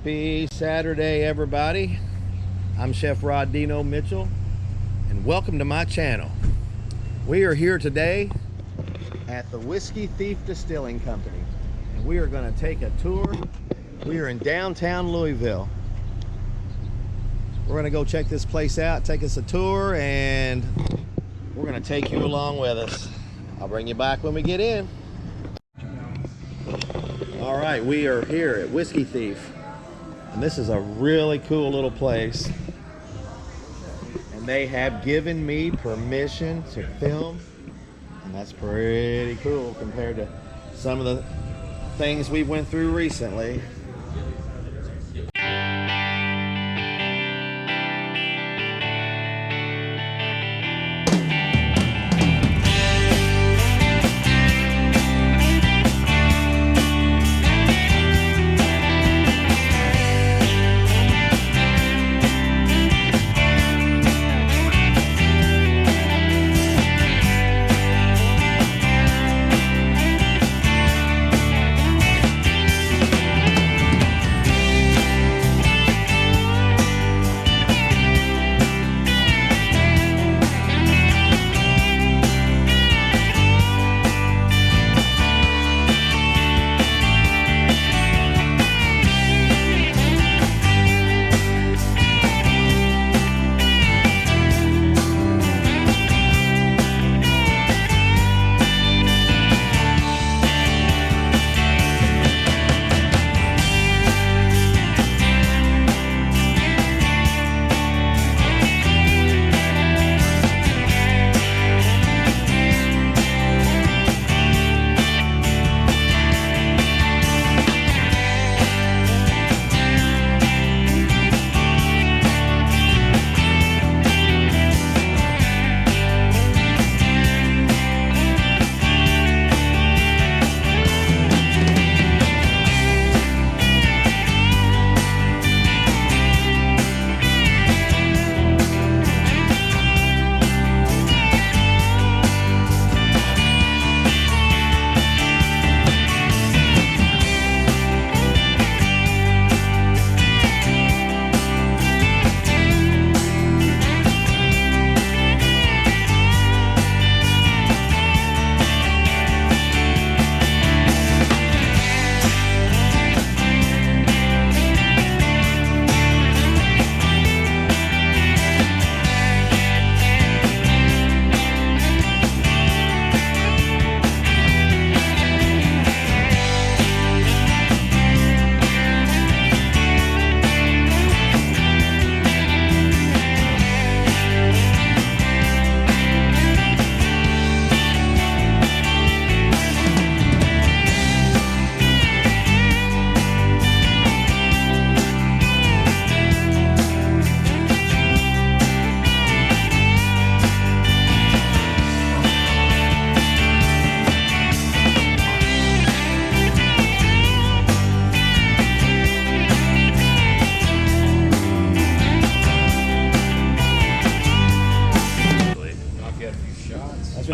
Happy Saturday, everybody. I'm Chef Rod Deeno Mitchell, and welcome to my channel. We are here today at the Whiskey Thief Distilling Company, and we are going to take a tour. We are in downtown Louisville. We're going to go check this place out, take us a tour, and we're going to take you along with us. I'll bring you back when we get in. All right, we are here at Whiskey Thief, and this is a really cool little place, and they have given me permission to film, and that's pretty cool compared to some of the things we went through recently.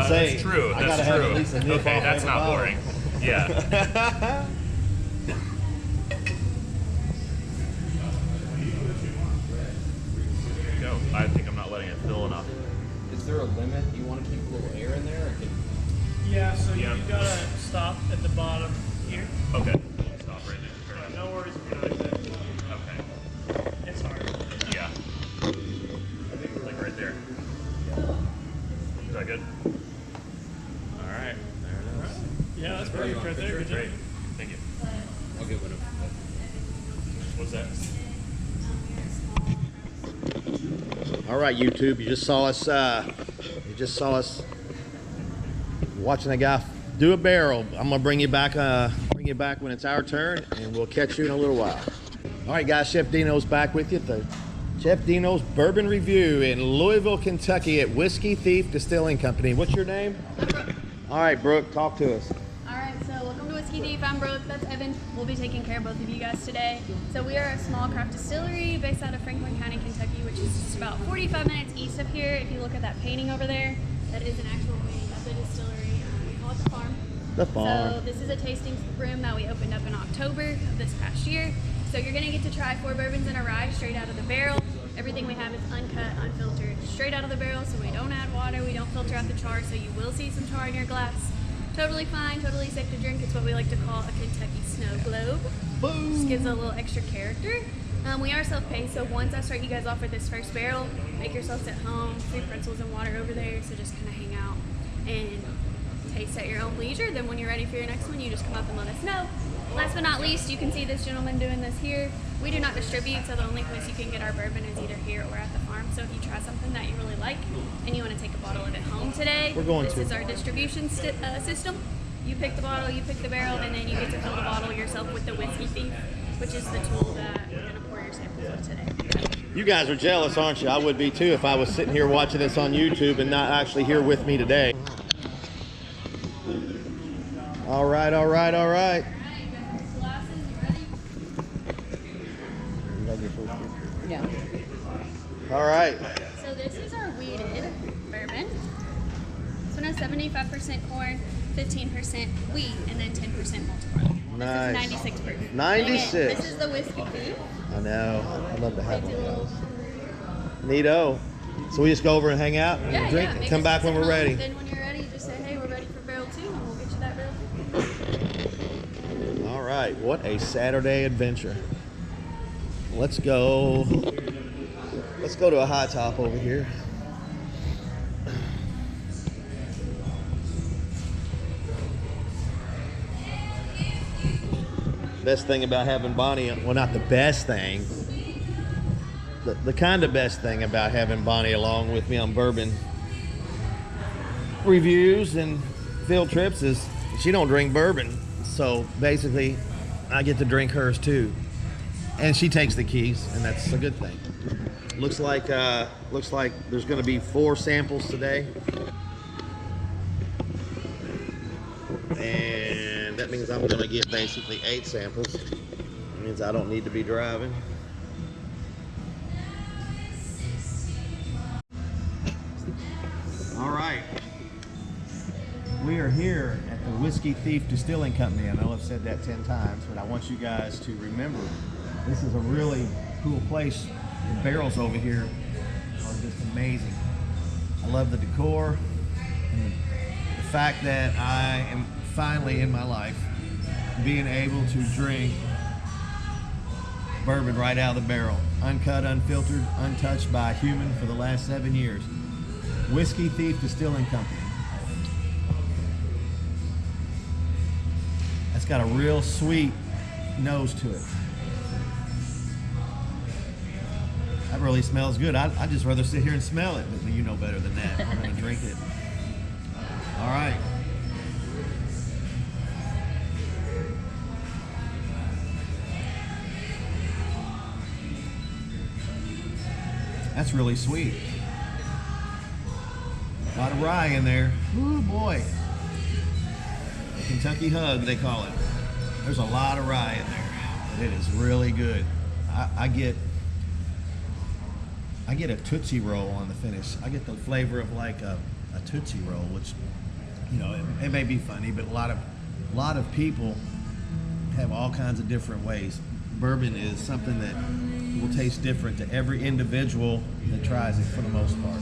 That's true. That's true. Okay, that's not boring. Yeah. Go. I think I'm not letting it fill enough. Is there a limit? Do you want to keep a little air in there? Or can... Yeah, so you gotta stop at the bottom here. Okay. Stop right there. No worries if you don't exit. Okay. It's hard. Yeah. Like right there. Is that good? All right. There it is. Yeah, that's perfect right there. Good job. Great. Thank you. I'll get one of What's that? All right, YouTube, you just saw us watching a guy do a barrel. I'm gonna bring you back when it's our turn, and we'll catch you in a little while. All right, guys, Chef Deeno's back with you at the Chef Deeno's Bourbon Review in Louisville, Kentucky at Whiskey Thief Distilling Company. What's your name? Brooke. All right, Brooke, talk to us. All right, so welcome to Whiskey Thief. I'm Brooke. That's Evan. We'll be taking care of both of you guys today. So we are a small craft distillery based out of Franklin County, Kentucky, which is just about 45 minutes east of here. If you look at that painting over there, that is an actual painting of the distillery. We call it the farm. The farm. So this is a tasting room that we opened up in October of this past year. So you're gonna get to try 4 bourbons and a rye straight out of the barrel. Everything we have is uncut, unfiltered, straight out of the barrel, so we don't add water, we don't filter out the char, so you will see some char in your glass. Totally fine, totally safe to drink. It's what we like to call a Kentucky snow globe. Boom. Just gives it a little extra character. We are self-paced, so once I start you guys off with this first barrel, make yourselves at home, free pretzels and water over there, so just kind of hang out and taste at your own leisure. Then when you're ready for your next one, you just come up and let us know. Last but not least, you can see this gentleman doing this here. We do not distribute, so the only place you can get our bourbon is either here or at the farm. So if you try something that you really like and you want to take a bottle of it home today, this is our distribution system. You pick the bottle, you pick the barrel, and then you get to fill the bottle yourself with the Whiskey Thief, which is the tool that we're going to pour your samples of today. You guys are jealous, aren't you? I would be too if I was sitting here watching this on YouTube and not actually here with me today. All right, all right, all right. Yeah. All right. So this is our weeded bourbon. This one has 75% corn, 15% wheat, and then 10% malt corn. Nice. This is 96 proof. 96. Again, this is the Whiskey Thief. I know. I'd love to have one of Little- those. Neato. So we just go over and hang out and drink and make come us back when sit we're home. ready. Then when you're ready, just say, hey, we're ready for barrel 2, and we'll get you that barrel 2. All right. What a Saturday adventure. Let's go. Let's go to a high top over here. Best thing about having Bonnie, well, not the best thing, the kind of best thing about having Bonnie along with me on bourbon reviews and field trips is she don't drink bourbon. So basically, I get to drink hers too. And she takes the keys, and that's a good thing. Looks like there's going to be 4 samples today, and that means I'm going to get basically 8 samples. It means I don't need to be driving. All right, we are here at the Whiskey Thief Distilling Company. I know I've said that 10 times, but I want you guys to remember this is a really cool place. The barrels over here are just amazing. I love the decor and the fact that I am finally in my life being able to drink bourbon right out of the barrel, uncut, unfiltered, untouched by a human for the last 7 years. Whiskey Thief Distilling Company. That's got a real sweet nose to it. That really smells good. I'd just rather sit here and smell it, but you know better than that. I'm gonna drink it. All right. That's really sweet. A lot of rye in there. Ooh boy. The Kentucky hug, they call it. There's a lot of rye in there, but it is really good. I get a Tootsie Roll on the finish. I get the flavor of like a Tootsie Roll, which, you know, it may be funny, but a lot of people have all kinds of different ways. Bourbon is something that will taste different to every individual that tries it for the most part.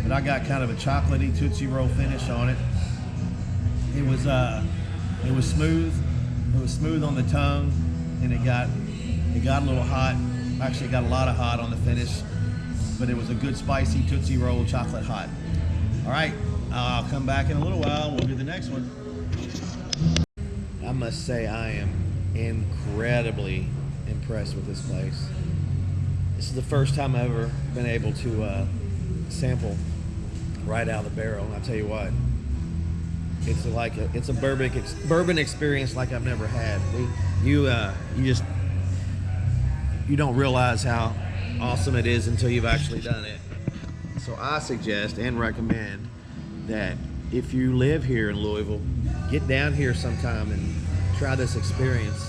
But I got kind of a chocolatey Tootsie Roll finish on it. It was smooth. It was smooth on the tongue, and it got a little hot. Actually, it got a lot of hot on the finish, but it was a good spicy Tootsie Roll, chocolate hot. All right, I'll come back in a little while. We'll do the next one. I must say I am incredibly impressed with this place. This is the first time I've ever been able to sample right out of the barrel, and I'll tell you what, it's a bourbon experience like I've never had. You don't realize how awesome it is until you've actually done it. So I suggest and recommend that if you live here in Louisville, get down here sometime and try this experience.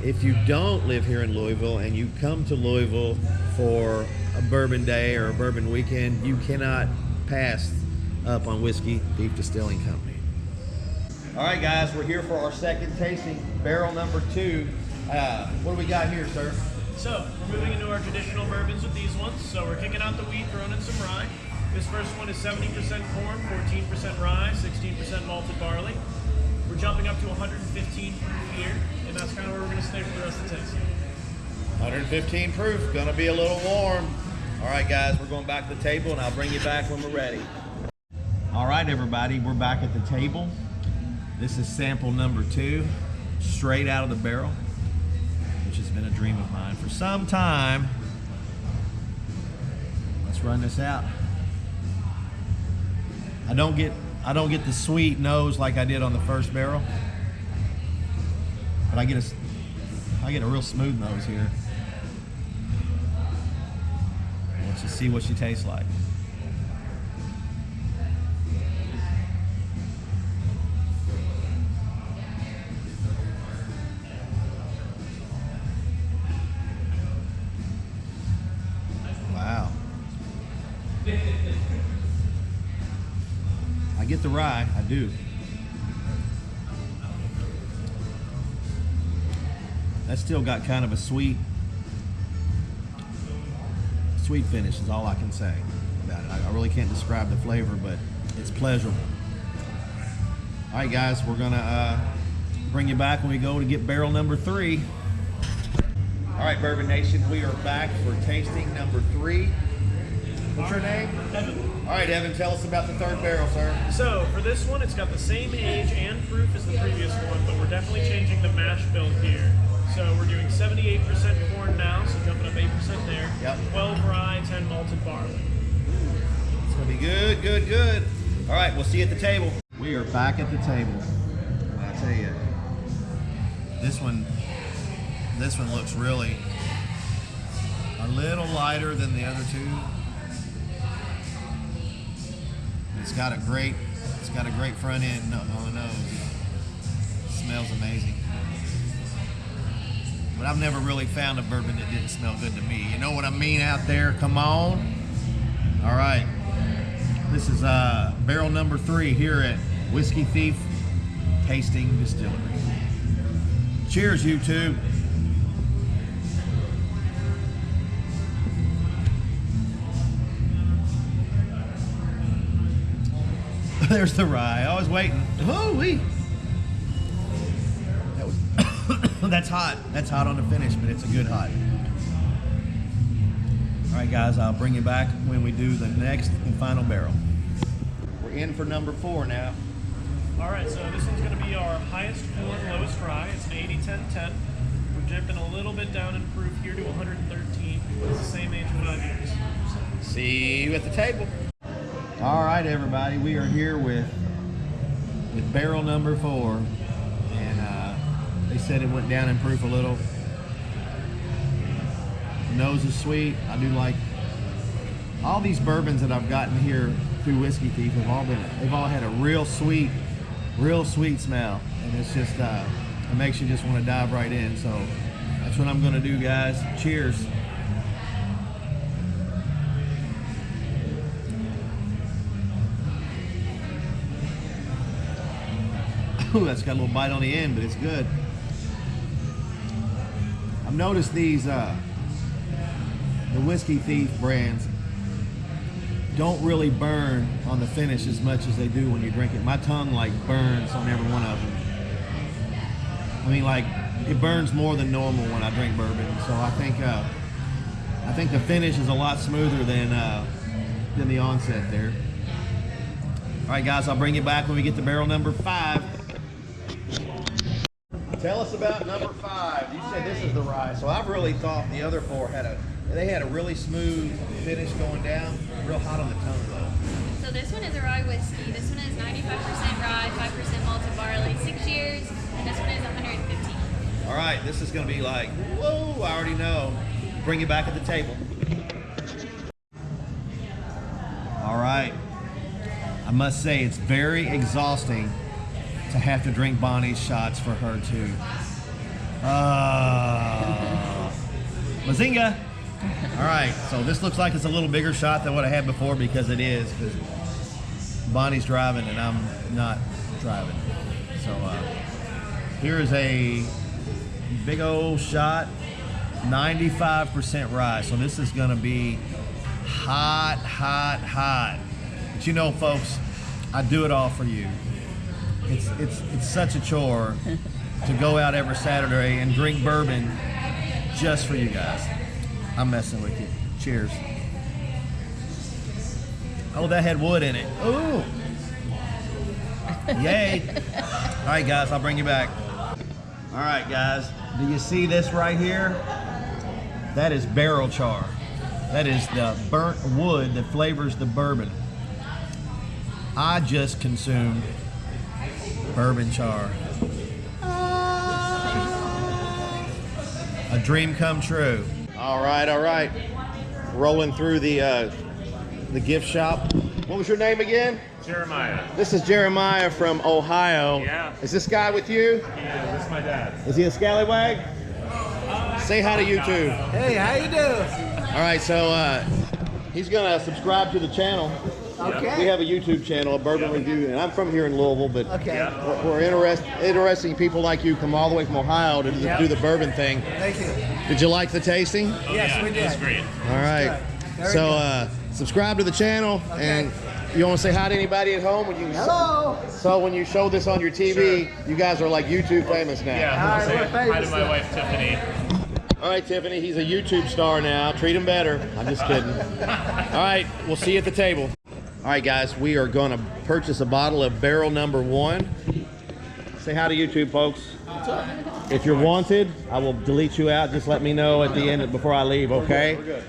If you don't live here in Louisville and you come to Louisville for a bourbon day or a bourbon weekend, you cannot pass up on Whiskey Thief Distilling Company. All right, guys, we're here for our second tasting, barrel number 2 What do we got here, sir? So, we're moving into our traditional bourbons with these ones. So we're kicking out the wheat, throwing in some rye. This first one is 70% corn, 14% rye, 16% malted barley. We're jumping up to 115 proof here, and that's kind of where we're going to stay for the rest of the tasting. 115 proof, gonna be a little warm. All right, guys, we're going back to the table, and I'll bring you back when we're ready. All right, everybody, we're back at the table. This is sample number 2, straight out of the barrel, which has been a dream of mine for some time. Let's run this out. I don't get the sweet nose like I did on the first barrel, but I get a real smooth nose here. Let's just see what she tastes like. Wow. I get the rye, I do. That's still got kind of a sweet finish is all I can say about it. I really can't describe the flavor, but it's pleasurable. All right, guys, we're gonna bring you back when we go to get barrel number 3. All right, Bourbon Nation, we are back for tasting number 3. What's your name? Evan. All right, Evan, tell us about the 3rd barrel, sir. So, for this one, it's got the same age and proof as the previous one, but we're definitely changing the mash bill here. So we're doing 78% corn now, so jumping up 8% there. Yep. 12 rye, 10 malted barley. It's gonna be good, good, good. All right, we'll see you at the table. We are back at the table. I tell you, this one looks really a little lighter than the other 2. It's got a great front end on the nose. It smells amazing. But I've never really found a bourbon that didn't smell good to me. You know what I mean out there? Come on. All right. This is barrel number 3 here at Whiskey Thief Tasting Distillery. Cheers, YouTube. There's the rye. I was waiting. Holy! That was that's hot. That's hot on the finish, but it's a good hot. All right, guys, I'll bring you back when we do the next and final barrel. We're in for number 4 now. All right, so this one's going to be our highest corn, lowest rye. It's an 80-10-10. We're dipping a little bit down in proof here to 113. It's the same age 5 years. See you at the table. All right, everybody, we are here with barrel number 4, and they said it went down in proof a little. The nose is sweet. I do like all these bourbons that I've gotten here through Whiskey Thief. They've all had a real sweet smell, and it's just it makes you just want to dive right in. So that's what I'm going to do, guys. Cheers. Ooh, that's got a little bite on the end, but it's good. I've noticed these, the Whiskey Thief brands don't really burn on the finish as much as they do when you drink it. My tongue like burns on every one of them. I mean, like, it burns more than normal when I drink bourbon. So I think the finish is a lot smoother than the onset there. All right, guys, I'll bring you back when we get to barrel number 5. Tell us about number 5. You said this is the rye, so I've really thought the other 4 had a really smooth finish going down, real hot on the tongue though. So this one is a rye whiskey. This one is 95% rye, 5% malted barley, 6 years, and this one is 115. All right, this is going to be like, whoa, I already know. Bring you back at the table. All right. I must say it's very exhausting to have to drink Bonnie's shots for her too. Bazinga! All right, so this looks like it's a little bigger shot than what I had before, because it is, because Bonnie's driving and I'm not driving. So here is a big old shot, 95% rye. So this is gonna be hot, hot, hot. But you know, folks, I do it all for you. It's such a chore to go out every Saturday and drink bourbon just for you guys. I'm messing with you. Cheers. Oh, that had wood in it. Ooh. Yay. All right, guys, I'll bring you back. All right, guys, do you see this right here? That is barrel char. That is the burnt wood that flavors the bourbon. I just consumed bourbon char. A dream come true. All right. Rolling through the gift shop. What was your name again? Jeremiah. This is Jeremiah from Ohio. Yeah. Is this guy with you? Yeah, this is my dad. Is he a scallywag? Say hi to YouTube. Hey, how you doing? All right, so he's gonna subscribe to the channel. Okay. We have a YouTube channel, a bourbon review, and I'm from here in Louisville, but Okay. we're interesting people like you come all the way from Ohio to do the bourbon thing. Thank you. Did you like the tasting? Yes, we did. That's great. All right. Very So subscribe to the channel, and you want to say hi to anybody at home? Hello. So when you show this on your TV, you guys are like YouTube famous now. Yeah, All I'll right, say we're hi to famous my now. wife Tiffany. All right, Tiffany, he's a YouTube star now. Treat him better. I'm just kidding. All right, we'll see you at the table. All right, guys, we are going to purchase a bottle of barrel number 1. Say hi to YouTube, folks. If you're wanted, I will delete you out. Just let me know at the end before I leave, okay? We're good.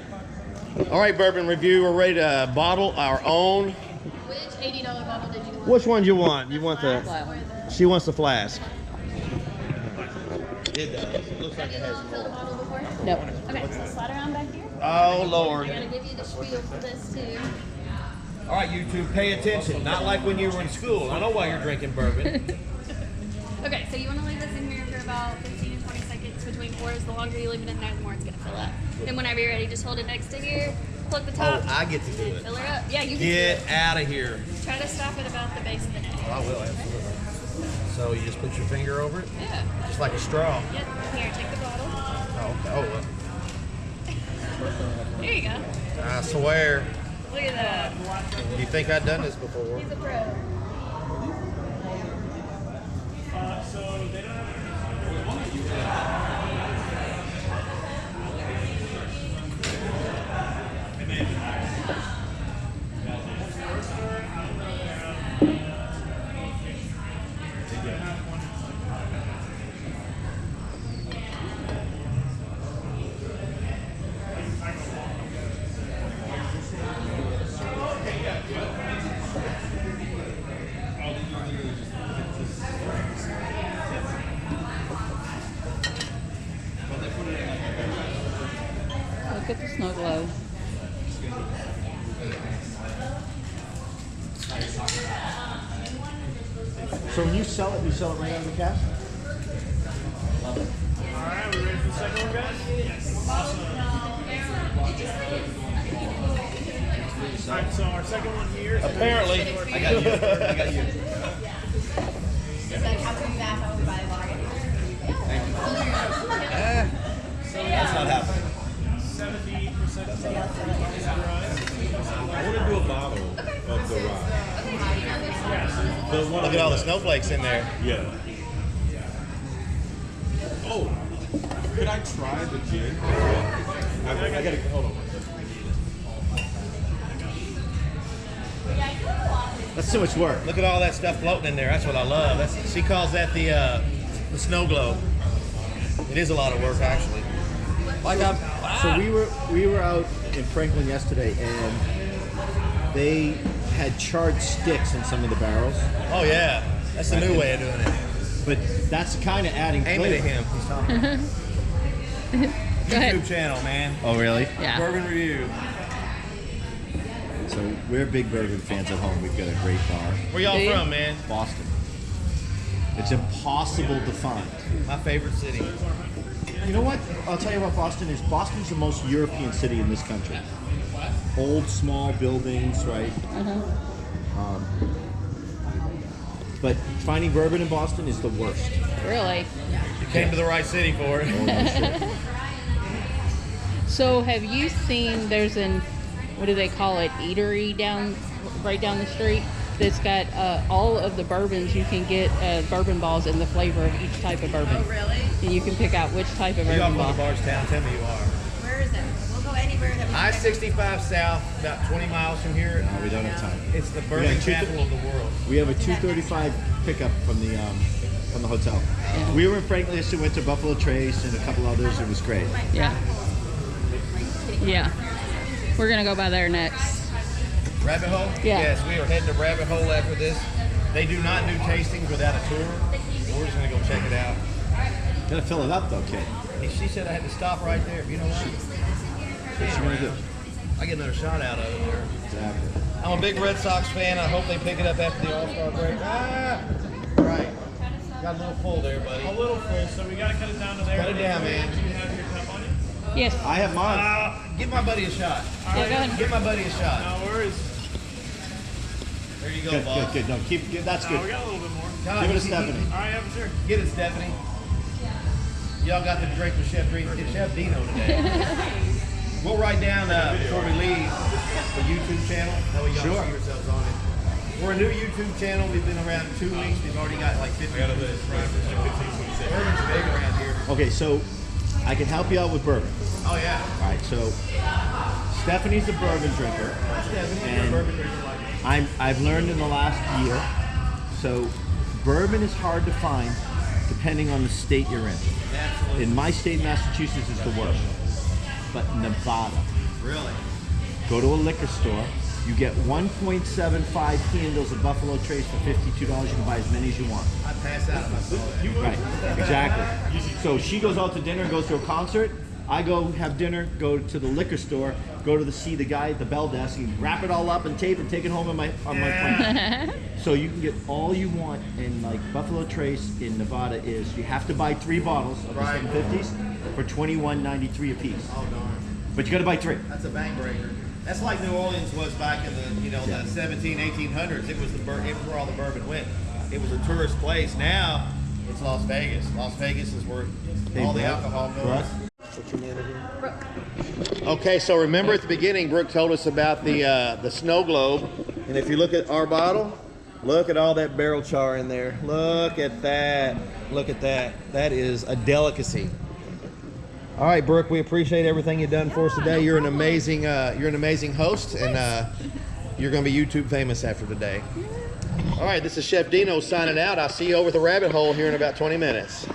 All right, Bourbon Review, we're ready to bottle our own. Which $80 bottle did you want? Which one do you want? You want the... She wants the flask. It does. It looks like it has Fill the bottle before? Nope. Okay, so slide around back here. Oh, Lord. I'm gonna give you the spiel for this too. All right, YouTube, pay attention. Not like when you were in school. I know why you're drinking bourbon. Okay, so you want to leave this in here for about 15 to 20 seconds between pours. The longer you leave it in there, the more it's going to fill up. Then whenever you're ready, just hold it next to here, plug the top, Oh, I get to do and it. fill her up. Yeah, you can Get do it. out of here. Try to stop it about the base of the neck. I will, absolutely. So you just put your finger over it? Yeah. Just like a straw. Yep. Here, take the bottle. Oh, okay. There you go. I swear. Look at that. You think I've done this before? He's a pro. So they don't have Look at the snow globe. So when you sell it right out of the cask? All right, we ready for the second one, guys? Yes. Awesome. All right, so our second one here is Apparently. I got you. I got you. That's not happening. 70% I want to do a bottle of the rye. The one Look at all the snowflakes in there. Yeah. Oh, could I try the gin? I gotta hold on. That's too much work. Look at all that stuff floating in there. That's what I love. She calls that the snow globe. It is a lot of work, actually. So we were out in Franklin yesterday, and they had charred sticks in some of the barrels. Oh yeah, that's the new way of doing it. But that's kind of adding Aim it flavor. at him. He's talking. Go ahead. YouTube channel, man. Oh, really? Yeah. Bourbon Review. So we're big bourbon fans at home. We've got a great bar, Where y'all See? from, man? Boston. It's impossible to find. My favorite city. You know what? I'll tell you about Boston is Boston's the most European city in this country. Old, small buildings, right? But finding bourbon in Boston is the worst. Really? You Came to the right city for it. So have you seen, there's an, what do they call it, eatery right down the street that's got all of the bourbons. You can get bourbon balls in the flavor of each type of bourbon. Oh, really? And you can pick out which type of You all bourbon from ball. Bardstown, tell me you are. Where is it? We'll go anywhere that we I-65 south, about 20 miles from here. We don't have time. It's the bourbon capital of the world. We have a 2:35 pickup from the hotel. Yeah. We were in Franklin yesterday, went to Buffalo Trace and a couple others. It was great. Yeah. Yeah. We're going to go by there next. Rabbit Hole? Yeah. Yes, we are heading to Rabbit Hole after this. They do not do tastings without a tour. We're just going to go check it out. Gotta fill it up though, kid. She said I had to stop right there. You know what? What you wanna do? I get another shot out of it there. Exactly. I'm a big Red Sox fan. I hope they pick it up after the All-Star break. Right. Got a little full there, buddy. A little full, so we gotta cut it down to there. Cut it down, man. Do you have your cup on you? Yes. I have mine. Give my buddy a shot. Yeah, go ahead. Give my buddy a shot. No worries. There you go, Good, boss. good. No, that's We good. got a little bit more. God, Give it to Stephanie. All right, yeah, sure. Get it, Stephanie. Y'all got to drink with Chef Deeno today. We'll write down before we leave the YouTube channel. That way y'all Sure. see yourselves on it. We're a new YouTube channel. We've been around 2 weeks. We've already got like 50 subscribers. Bourbon's big around here. Okay, so I can help you out with bourbon. Oh yeah. All right, so Stephanie's a bourbon drinker. Stephanie, And you're a bourbon drinker like me. I've learned in the last year. So bourbon is hard to find depending on the state you're in. Absolutely. In my state, Massachusetts is the worst. But Nevada, Really? go to a liquor store. You get 1.75 handles of Buffalo Trace for $52. You can buy as many as you want. I pass out if I saw that. Right, exactly. So she goes out to dinner, goes to a concert. I go have dinner, go to the liquor store, go to see the guy at the bell desk, and wrap it all up and tape and take it home on my plane. So you can get all you want, and like Buffalo Trace in Nevada is you have to buy 3 bottles of the Right. 750s for $21.93 a piece. Oh darn. But you got to buy 3. That's a bang breaker. That's like New Orleans was back in the the 1800s. It was it was where all the bourbon went. It was a tourist place. Now it's Las Vegas. Las Vegas is where all the Brooke. alcohol goes. Brooke. What's your name again? Okay, so remember at the beginning, Brooke told us about the snow globe, and if you look at our bottle, look at all that barrel char in there. Look at that. Look at that. That is a delicacy. All right, Brooke, we appreciate everything you've done for us today. You're an amazing host, and you're going to be YouTube famous after today. All right, this is Chef Deeno signing out. I'll see you over at the Rabbit Hole here in about 20 minutes.